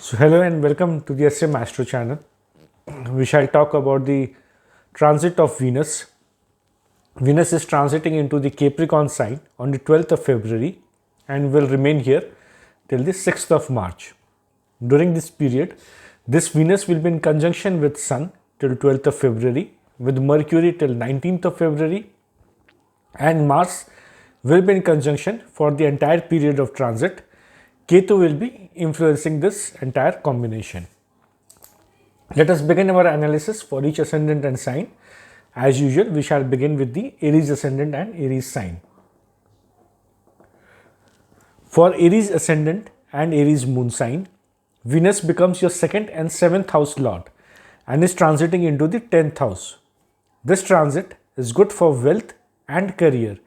So hello and welcome to the SM Astro Channel. We shall talk about the transit of Venus. Venus is transiting into the Capricorn sign on the 12th of February and will remain here till the 6th of March. During this period, this Venus will be in conjunction with Sun till 12th of February, with Mercury till 19th of February, and Mars will be in conjunction for the entire period of transit. Ketu will be influencing this entire combination. Let us begin our analysis for each ascendant and sign. As usual, we shall begin with the Aries ascendant and Aries sign. For Aries ascendant and Aries moon sign, Venus becomes your 2nd and 7th house lord and is transiting into the 10th house. This transit is good for wealth and career.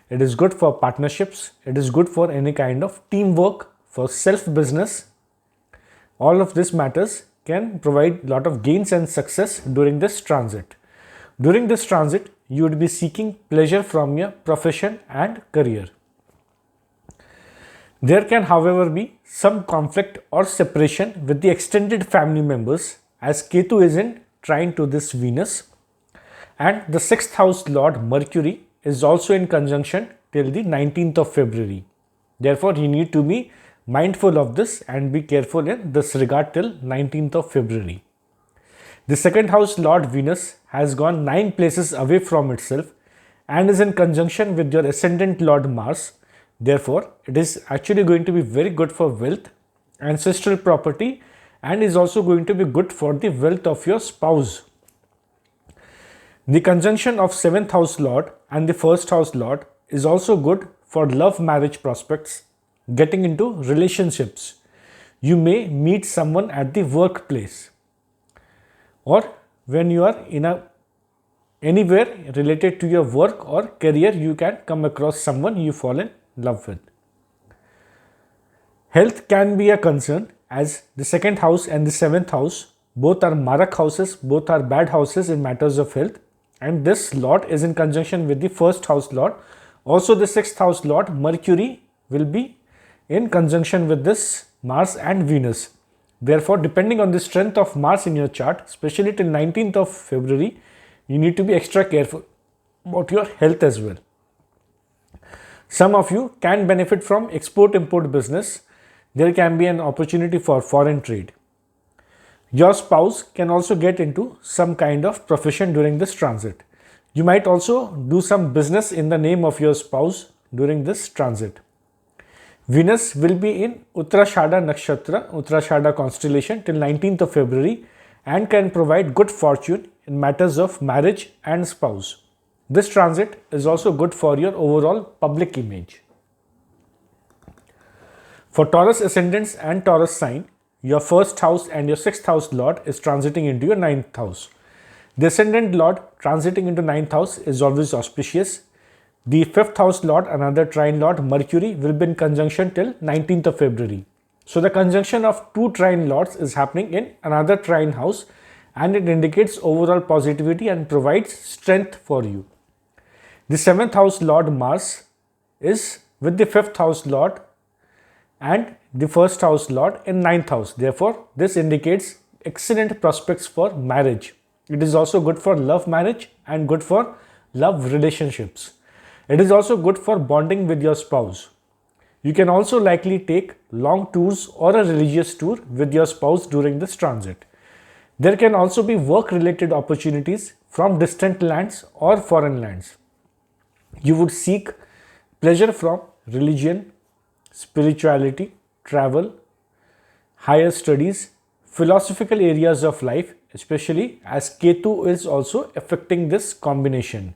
It is good for partnerships. It is good for any kind of teamwork, for self-business. All of this matters can provide a lot of gains and success during this transit. During this transit, you would be seeking pleasure from your profession and career. There can, however, be some conflict or separation with the extended family members as Ketu is in trine to this Venus, and the 6th house lord Mercury is also in conjunction till the 19th of February. Therefore, you need to be mindful of this and be careful in this regard till 19th of February. The 2nd house lord Venus has gone 9 places away from itself and is in conjunction with your ascendant lord Mars. Therefore, it is actually going to be very good for wealth, ancestral property, and is also going to be good for the wealth of your spouse. The conjunction of 7th house lord and the 1st house lord is also good for love marriage prospects, getting into relationships. You may meet someone at the workplace, or when you are in anywhere related to your work or career, you can come across someone you fall in love with. Health can be a concern as the 2nd house and the 7th house both are Marak houses, both are bad houses in matters of health, and this lord is in conjunction with the 1st house lord. Also, the 6th house lord Mercury will be in conjunction with this Mars and Venus. Therefore, depending on the strength of Mars in your chart, especially till 19th of February, you need to be extra careful about your health as well. Some of you can benefit from export-import business. There can be an opportunity for foreign trade. Your spouse can also get into some kind of profession during this transit. You might also do some business in the name of your spouse during this transit. Venus will be in Uttarashada Nakshatra, Uttarashada constellation till 19th of February and can provide good fortune in matters of marriage and spouse. This transit is also good for your overall public image. For Taurus ascendants and Taurus sign, your 1st house and your 6th house lord is transiting into your 9th house. The ascendant lord transiting into 9th house is always auspicious. The 5th house lord, another trine lord Mercury, will be in conjunction till 19th of February. So the conjunction of 2 trine lords is happening in another trine house, and it indicates overall positivity and provides strength for you. The 7th house lord Mars is with the 5th house lord and the 1st house lord in 9th house. Therefore, this indicates excellent prospects for marriage. It is also good for love marriage and good for love relationships. It is also good for bonding with your spouse. You can also likely take long tours or a religious tour with your spouse during this transit. There can also be work-related opportunities from distant lands or foreign lands. You would seek pleasure from religion, spirituality, travel, higher studies, philosophical areas of life, especially as Ketu is also affecting this combination.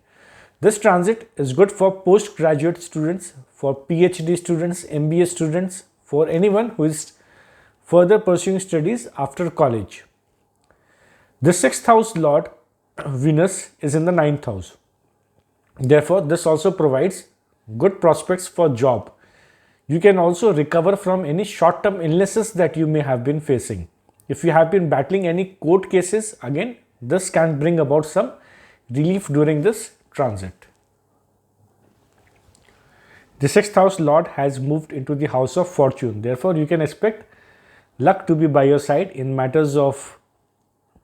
This transit is good for postgraduate students, for PhD students, MBA students, for anyone who is further pursuing studies after college. The 6th house lord Venus is in the 9th house. Therefore, this also provides good prospects for job. You can also recover from any short-term illnesses that you may have been facing. If you have been battling any court cases, again, this can bring about some relief during this transit. The 6th house lord has moved into the house of fortune. Therefore, you can expect luck to be by your side in matters of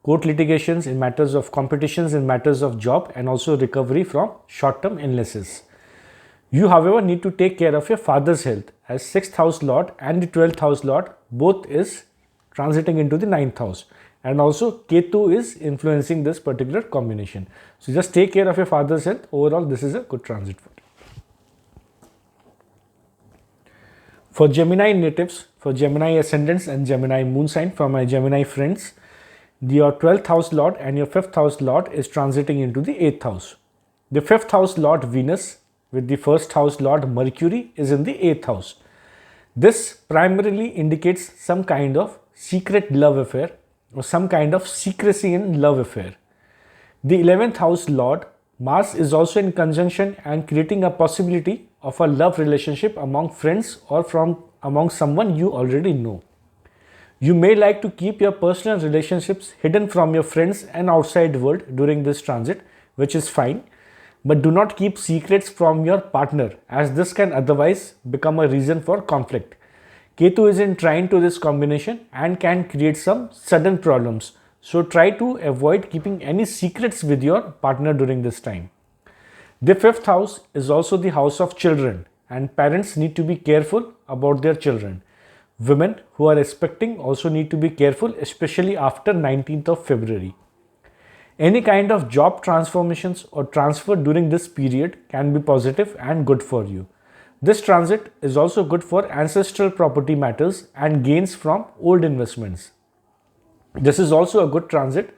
court litigations, in matters of competitions, in matters of job, and also recovery from short-term illnesses. You, however, need to take care of your father's health, as 6th house lord and the 12th house lord both is transiting into the 9th house, and also Ketu is influencing this particular combination. So just take care of your father's health. Overall, this is a good transit for you. For Gemini natives, for Gemini ascendants and Gemini moon sign, for my Gemini friends, your 12th house lord and your 5th house lord is transiting into the 8th house. The 5th house lord Venus with the 1st house lord Mercury is in the 8th house. This primarily indicates some kind of secret love affair or some kind of secrecy in love affair. The 11th house lord Mars is also in conjunction and creating a possibility of a love relationship among friends or among someone you already know. You may like to keep your personal relationships hidden from your friends and outside world during this transit, which is fine, but do not keep secrets from your partner, as this can otherwise become a reason for conflict. Ketu is in trine to this combination and can create some sudden problems. So try to avoid keeping any secrets with your partner during this time. The 5th house is also the house of children, and parents need to be careful about their children. Women who are expecting also need to be careful, especially after 19th of February. Any kind of job transformations or transfer during this period can be positive and good for you. This transit is also good for ancestral property matters and gains from old investments. This is also a good transit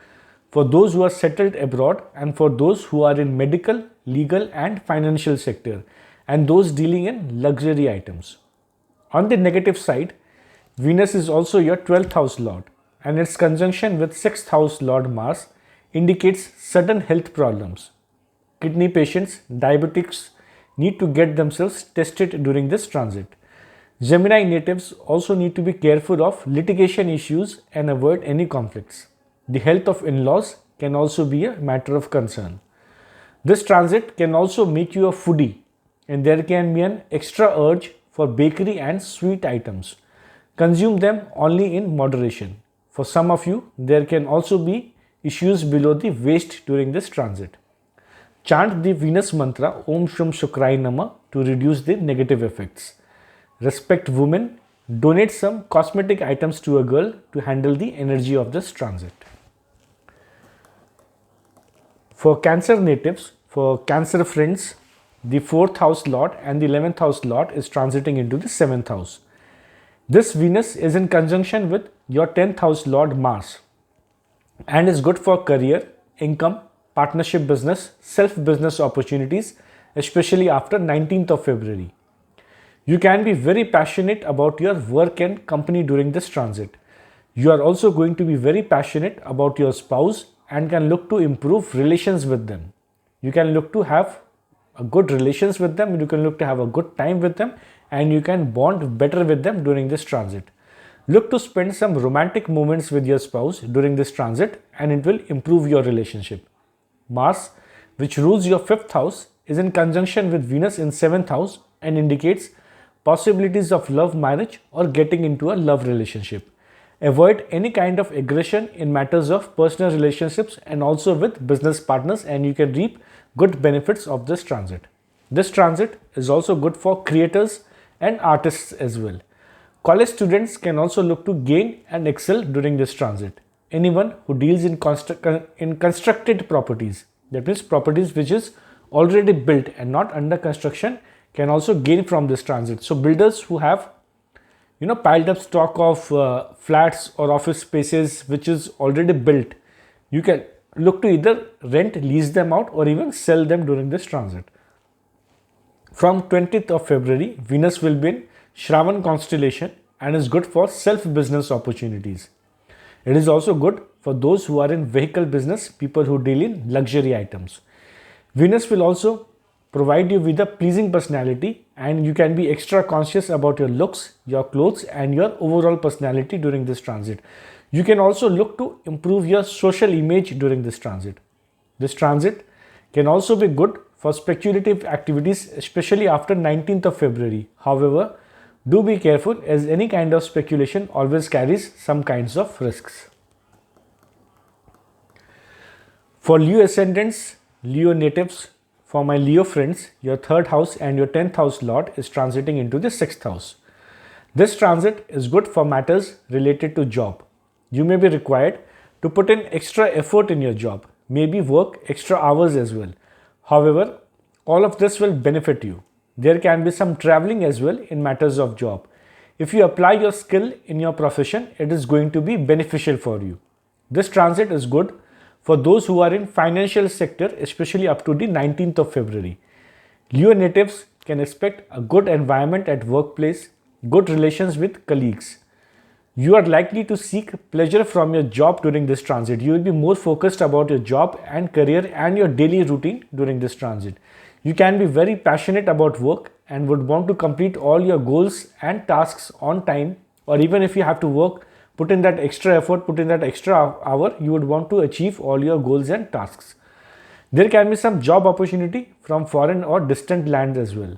for those who are settled abroad and for those who are in medical, legal and financial sector, and those dealing in luxury items. On the negative side, Venus is also your 12th house lord, and its conjunction with 6th house lord Mars indicates sudden health problems. Kidney patients, diabetics need to get themselves tested during this transit. Gemini natives also need to be careful of litigation issues and avoid any conflicts. The health of in-laws can also be a matter of concern. This transit can also make you a foodie, and there can be an extra urge for bakery and sweet items. Consume them only in moderation. For some of you, there can also be issues below the waist during this transit. Chant the Venus mantra Om Shum Shukrai Nama to reduce the negative effects. Respect women. Donate some cosmetic items to a girl to handle the energy of this transit. For Cancer natives, for Cancer friends, the 4th house lord and the 11th house lord is transiting into the 7th house. This Venus is in conjunction with your 10th house lord Mars and is good for career, income, partnership business, self-business opportunities, especially after 19th of February. You can be very passionate about your work and company during this transit. You are also going to be very passionate about your spouse and can look to improve relations with them. You can look to have a good relations with them, you can look to have a good time with them, and you can bond better with them during this transit. Look to spend some romantic moments with your spouse during this transit and it will improve your relationship. Mars, which rules your 5th house, is in conjunction with Venus in 7th house and indicates possibilities of love marriage or getting into a love relationship. Avoid any kind of aggression in matters of personal relationships and also with business partners, and you can reap good benefits of this transit. This transit is also good for creators and artists as well. College students can also look to gain and excel during this transit. Anyone who deals in constructed properties, that means properties which is already built and not under construction, can also gain from this transit. So builders who have piled up stock of flats or office spaces which is already built, you can look to either rent, lease them out or even sell them during this transit. From 20th of February, Venus will be in Shravan constellation and is good for self-business opportunities. It is also good for those who are in vehicle business, people who deal in luxury items. Venus will also provide you with a pleasing personality and you can be extra conscious about your looks, your clothes and your overall personality during this transit. You can also look to improve your social image during this transit. This transit can also be good for speculative activities, especially after 19th of February. However, Do be careful, as any kind of speculation always carries some kinds of risks. For Leo ascendants, Leo natives, for my Leo friends, your 3rd house and your 10th house lord is transiting into the 6th house. This transit is good for matters related to job. You may be required to put in extra effort in your job, maybe work extra hours as well. However, all of this will benefit you. There can be some traveling as well in matters of job. If you apply your skill in your profession, it is going to be beneficial for you. This transit is good for those who are in financial sector, especially up to the 19th of February. Leo natives can expect a good environment at workplace, good relations with colleagues. You are likely to seek pleasure from your job during this transit. You will be more focused about your job and career and your daily routine during this transit. You can be very passionate about work and would want to complete all your goals and tasks on time, or even if you have to work, put in that extra effort, put in that extra hour, you would want to achieve all your goals and tasks. There can be some job opportunity from foreign or distant lands as well.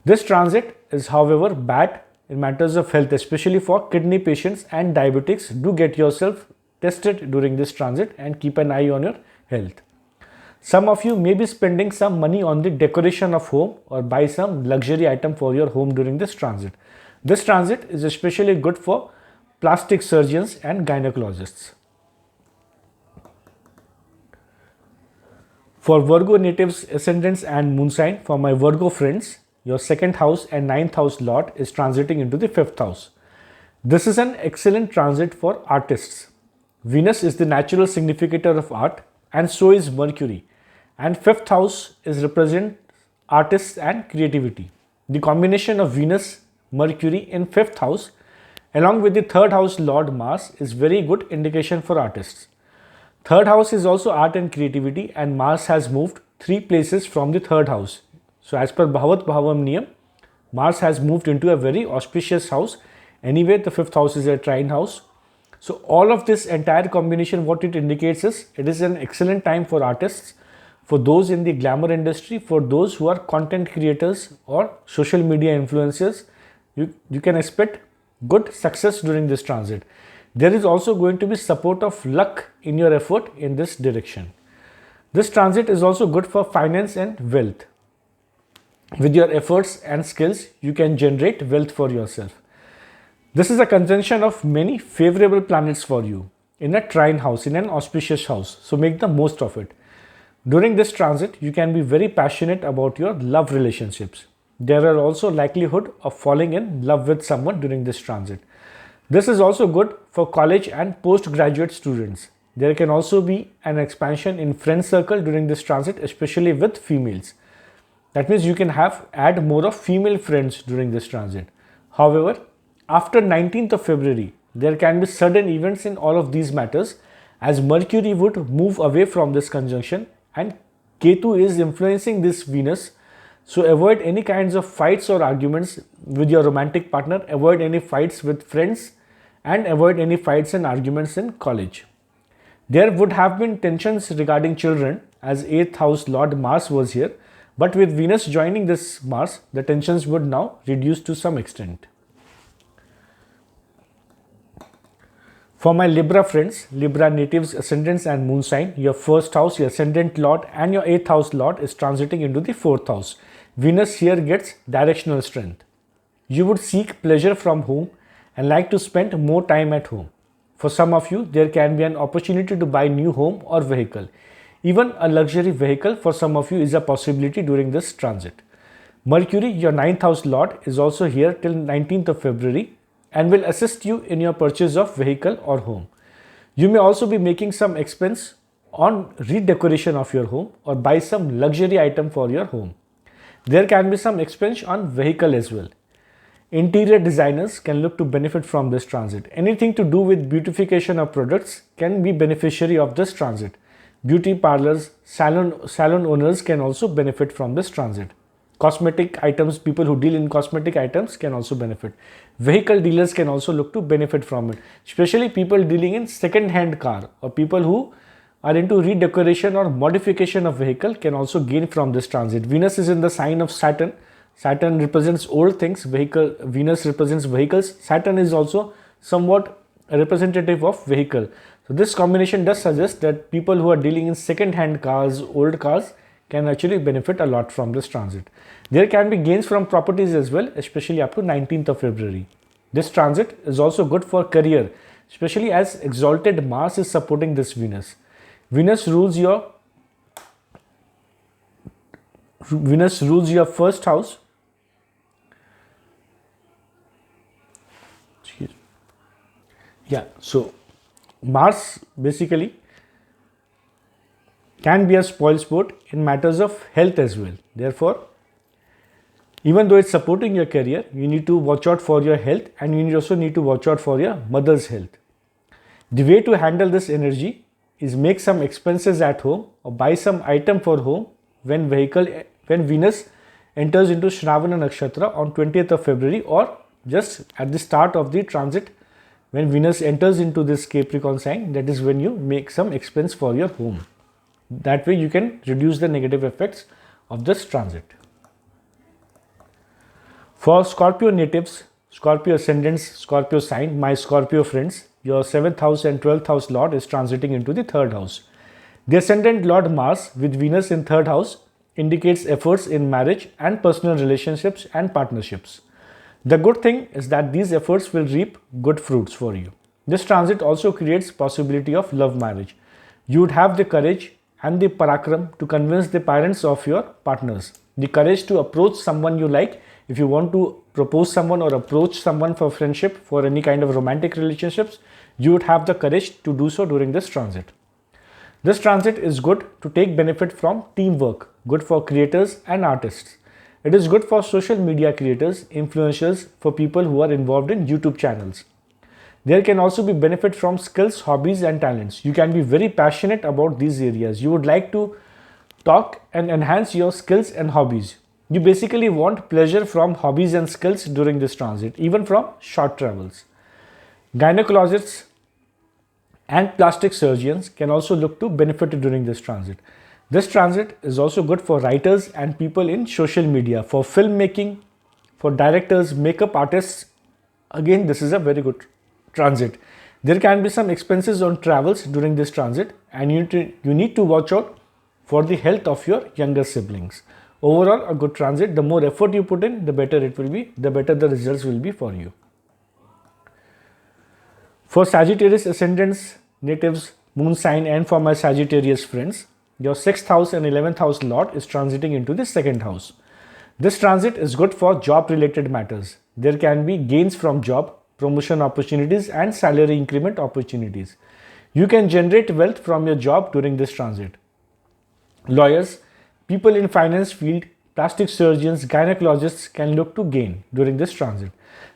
This transit is, however, bad in matters of health, especially for kidney patients and diabetics. Do get yourself tested during this transit and keep an eye on your health. Some of you may be spending some money on the decoration of home or buy some luxury item for your home during this transit. This transit is especially good for plastic surgeons and gynecologists. For Virgo natives, ascendants and moon sign, for my Virgo friends, your 2nd house and 9th house lord is transiting into the 5th house. This is an excellent transit for artists. Venus is the natural significator of art, and so is Mercury. And 5th house is represent artists and creativity. The combination of Venus, Mercury in 5th house along with the 3rd house lord Mars is very good indication for artists. 3rd house is also art and creativity, and Mars has moved 3 places from the 3rd house. So as per Bhavat Bhavam Niyam, Mars has moved into a very auspicious house. Anyway, the 5th house is a trine house. So all of this entire combination, what it indicates is, it is an excellent time for artists, for those in the glamour industry, for those who are content creators or social media influencers. You can expect good success during this transit. There is also going to be support of luck in your effort in this direction. This transit is also good for finance and wealth. With your efforts and skills, you can generate wealth for yourself. This is a conjunction of many favorable planets for you in a trine house, in an auspicious house. So make the most of it. During this transit, you can be very passionate about your love relationships. There are also likelihood of falling in love with someone during this transit. This is also good for college and postgraduate students. There can also be an expansion in friend circle during this transit, especially with females. That means you can add more of female friends during this transit. However, after 19th of February, there can be sudden events in all of these matters, as Mercury would move away from this conjunction and Ketu is influencing this Venus. So avoid any kinds of fights or arguments with your romantic partner, avoid any fights with friends, and avoid any fights and arguments in college. There would have been tensions regarding children, as 8th house lord Mars was here, but with Venus joining this Mars, the tensions would now reduce to some extent. For my Libra friends, Libra natives, ascendants and moon sign, your 1st house, your ascendant lord and your 8th house lord is transiting into the 4th house. Venus here gets directional strength. You would seek pleasure from home and like to spend more time at home. For some of you, there can be an opportunity to buy new home or vehicle. Even a luxury vehicle for some of you is a possibility during this transit. Mercury, your 9th house lord, is also here till 19th of February and will assist you in your purchase of vehicle or home. You may also be making some expense on redecoration of your home or buy some luxury item for your home. There can be some expense on vehicle as well. Interior designers can look to benefit from this transit. Anything to do with beautification of products can be beneficiary of this transit. Beauty parlors, salon owners can also benefit from this transit. Cosmetic items, people who deal in cosmetic items can also benefit. Vehicle dealers can also look to benefit from it, especially people dealing in second-hand car or people who are into redecoration or modification of vehicle can also gain from this transit. Venus is in the sign of Saturn, Saturn represents old things, Venus represents vehicles. Saturn is also somewhat a representative of vehicle. So this combination does suggest that people who are dealing in second-hand cars, old cars, can actually benefit a lot from this transit. There can be gains from properties as well, especially up to 19th of February. This transit is also good for career, especially as exalted Mars is supporting this Venus. Venus rules your first house. Yeah, so Mars basically can be a spoil sport in matters of health as well. Therefore, even though it's supporting your career, you need to watch out for your health, and you also need to watch out for your mother's health. The way to handle this energy is make some expenses at home or buy some item for home when Venus enters into Shravana Nakshatra on 20th of February, or just at the start of the transit when Venus enters into this Capricorn sign. That is when you make some expense for your home. That way you can reduce the negative effects of this transit. For Scorpio natives, Scorpio ascendants, Scorpio sign, my Scorpio friends, your 7th house and 12th house lord is transiting into the 3rd house. The ascendant lord Mars with Venus in 3rd house indicates efforts in marriage and personal relationships and partnerships. The good thing is that these efforts will reap good fruits for you. This transit also creates possibility of love marriage. You would have the courage and the parakram to convince the parents of your partners. The courage to approach someone you like. If you want to propose someone or approach someone for friendship, for any kind of romantic relationships, you would have the courage to do so during this transit. This transit is good to take benefit from teamwork, good for creators and artists. It is good for social media creators, influencers, for people who are involved in YouTube channels. There can also be benefit from skills, hobbies and talents. You can be very passionate about these areas. You would like to talk and enhance your skills and hobbies. You basically want pleasure from hobbies and skills during this transit, even from short travels. Gynecologists and plastic surgeons can also look to benefit during this transit. This transit is also good for writers and people in social media, for filmmaking, for directors, makeup artists. Again, this is a very good transit. There can be some expenses on travels during this transit, and you need to watch out for the health of your younger siblings. Overall, a good transit. The more effort you put in, the better it will be, the better the results will be for you. For Sagittarius ascendants, natives, moon sign, and for my Sagittarius friends, your 6th house and 11th house lord is transiting into the 2nd house. This transit is good for job related matters. There can be gains from job, promotion opportunities and salary increment opportunities. You can generate wealth from your job during this transit. Lawyers, people in finance field, plastic surgeons, gynecologists can look to gain during this transit.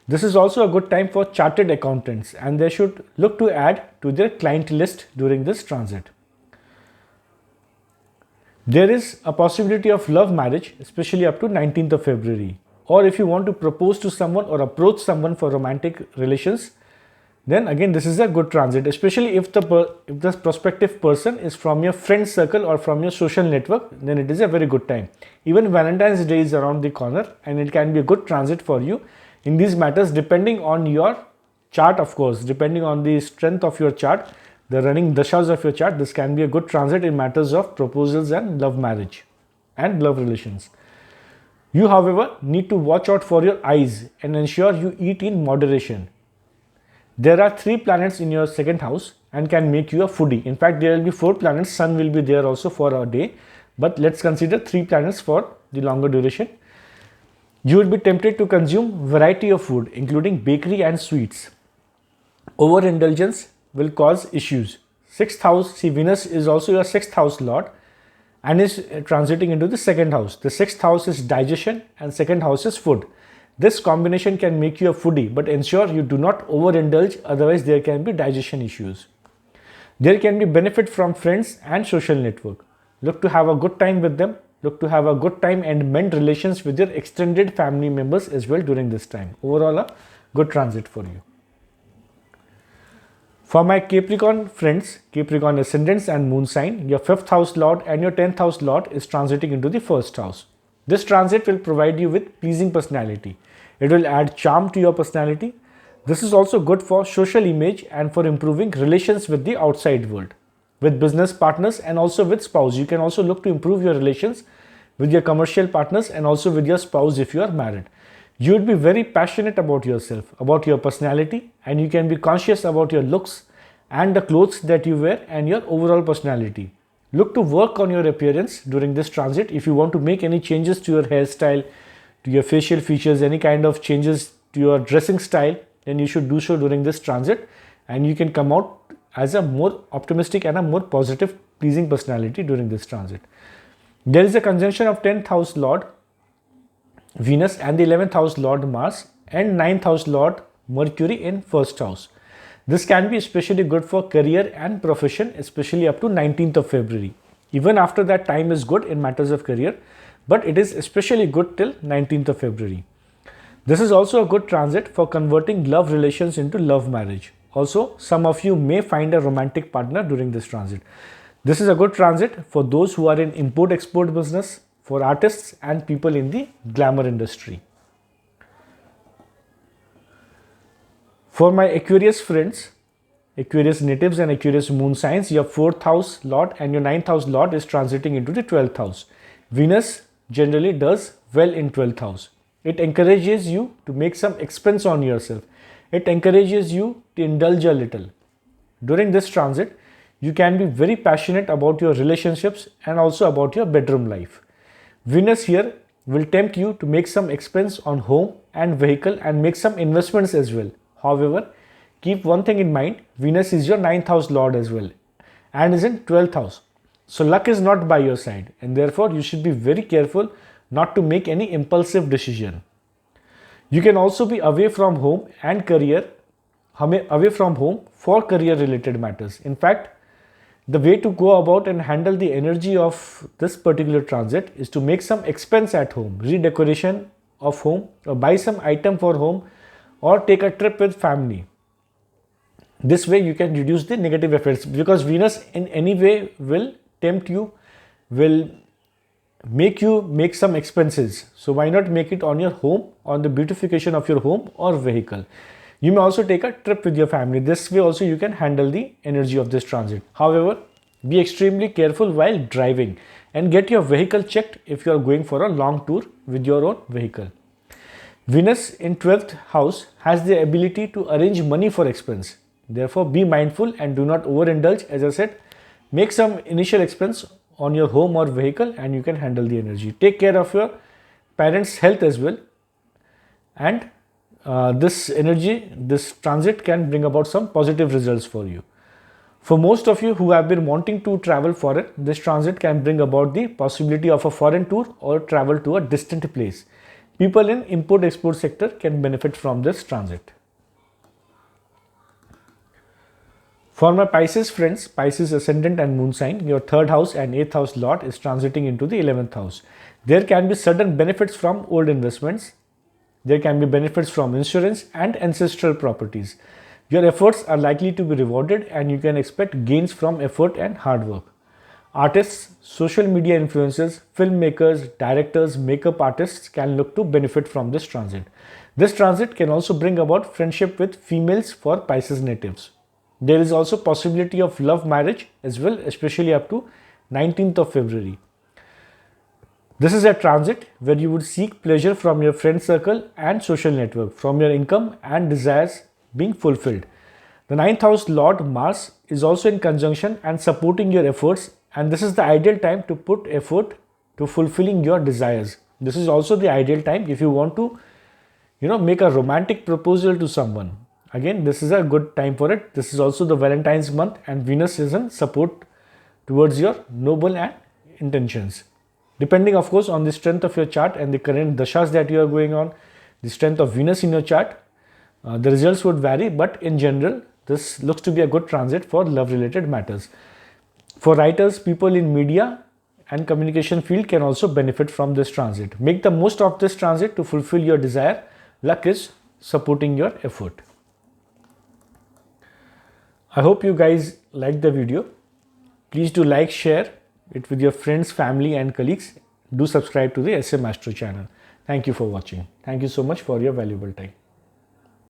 This is also a good time for chartered accountants, and they should look to add to their client list during this transit. There is a possibility of love marriage, especially up to 19th of February. Or if you want to propose to someone or approach someone for romantic relations, then again this is a good transit, especially if the prospective person is from your friend circle or from your social network, then it is a very good time. Even Valentine's Day is around the corner, and it can be a good transit for you in these matters, depending on your chart, of course, depending on the strength of your chart, the running dashas of your chart. This can be a good transit in matters of proposals and love marriage and love relations. You, however, need to watch out for your eyes and ensure you eat in moderation. There are 3 planets in your 2nd house and can make you a foodie. In fact, there will be 4 planets. Sun will be there also for a day, but let's consider 3 planets for the longer duration. You will be tempted to consume variety of food, including bakery and sweets. Overindulgence will cause issues. 6th house, see, Venus is also your 6th house lord and is transiting into the 2nd house. The 6th house is digestion and 2nd house is food. This combination can make you a foodie, but ensure you do not overindulge, otherwise there can be digestion issues. There can be benefit from friends and social network. Look to have a good time with them. Look to have a good time and mend relations with your extended family members as well during this time. Overall, a good transit for you. For my Capricorn friends, Capricorn ascendants and moon sign, your 5th house lord and your 10th house lord is transiting into the 1st house. This transit will provide you with pleasing personality. It will add charm to your personality. This is also good for social image and for improving relations with the outside world, with business partners and also with spouse. You can also look to improve your relations with your commercial partners and also with your spouse if you are married. You would be very passionate about yourself, about your personality, and you can be conscious about your looks and the clothes that you wear and your overall personality. Look to work on your appearance during this transit. If you want to make any changes to your hairstyle, to your facial features, any kind of changes to your dressing style, then you should do so during this transit, and you can come out as a more optimistic and a more positive, pleasing personality during this transit. There is a conjunction of 10th house Lord Venus and the 11th house Lord Mars and 9th house Lord Mercury in first house. This can be especially good for career and profession, especially up to 19th of February. Even after that, time is good in matters of career, but it is especially good till 19th of February. This is also a good transit for converting love relations into love marriage. Also, some of you may find a romantic partner during this transit. This is a good transit for those who are in import-export business, for artists and people in the glamour industry. For my Aquarius friends, Aquarius natives and Aquarius moon signs, your 4th house Lord and your 9th house Lord is transiting into the 12th house. Venus generally does well in 12th house. It encourages you to make some expense on yourself. It encourages you to indulge a little. During this transit, you can be very passionate about your relationships and also about your bedroom life. Venus here will tempt you to make some expense on home and vehicle and make some investments as well. However, keep one thing in mind, Venus is your 9th house Lord as well and is in 12th house. So luck is not by your side, and therefore you should be very careful not to make any impulsive decision. You can also be away from home and career, away from home for career related matters. In fact, the way to go about and handle the energy of this particular transit is to make some expense at home, redecoration of home, or buy some item for home, or take a trip with family. This way you can reduce the negative effects, because Venus in any way will tempt you, will make you make some expenses. So why not make it on your home, on the beautification of your home or vehicle. You may also take a trip with your family. This way also you can handle the energy of this transit. However, be extremely careful while driving and get your vehicle checked if you are going for a long tour with your own vehicle. Venus in 12th house has the ability to arrange money for expense. Therefore, be mindful and do not overindulge. As I said, make some initial expense on your home or vehicle and you can handle the energy. Take care of your parents' health as well, and this energy, this transit can bring about some positive results for you. For most of you who have been wanting to travel foreign, this transit can bring about the possibility of a foreign tour or travel to a distant place. People in import-export sector can benefit from this transit. For my Pisces friends, Pisces ascendant and moon sign, your 3rd house and 8th house Lord is transiting into the 11th house. There can be sudden benefits from old investments. There can be benefits from insurance and ancestral properties. Your efforts are likely to be rewarded and you can expect gains from effort and hard work. Artists, social media influencers, filmmakers, directors, makeup artists can look to benefit from this transit. This transit can also bring about friendship with females for Pisces natives. There is also possibility of love marriage as well, especially up to 19th of February. This is a transit where you would seek pleasure from your friend circle and social network, from your income and desires being fulfilled. The 9th house Lord Mars is also in conjunction and supporting your efforts, and this is the ideal time to put effort to fulfilling your desires. This is also the ideal time if you want to, make a romantic proposal to someone. Again, this is a good time for it. This is also the Valentine's month and Venus is in support towards your noble and intentions. Depending of course on the strength of your chart and the current dashas that you are going on, the strength of Venus in your chart, the results would vary, but in general, this looks to be a good transit for love related matters. For writers, people in media and communication field can also benefit from this transit. Make the most of this transit to fulfill your desire. Luck is supporting your effort. I hope you guys liked the video. Please do like, share it with your friends, family and colleagues. do subscribe to the SM Astro channel. Thank you for watching. Thank you so much for your valuable time.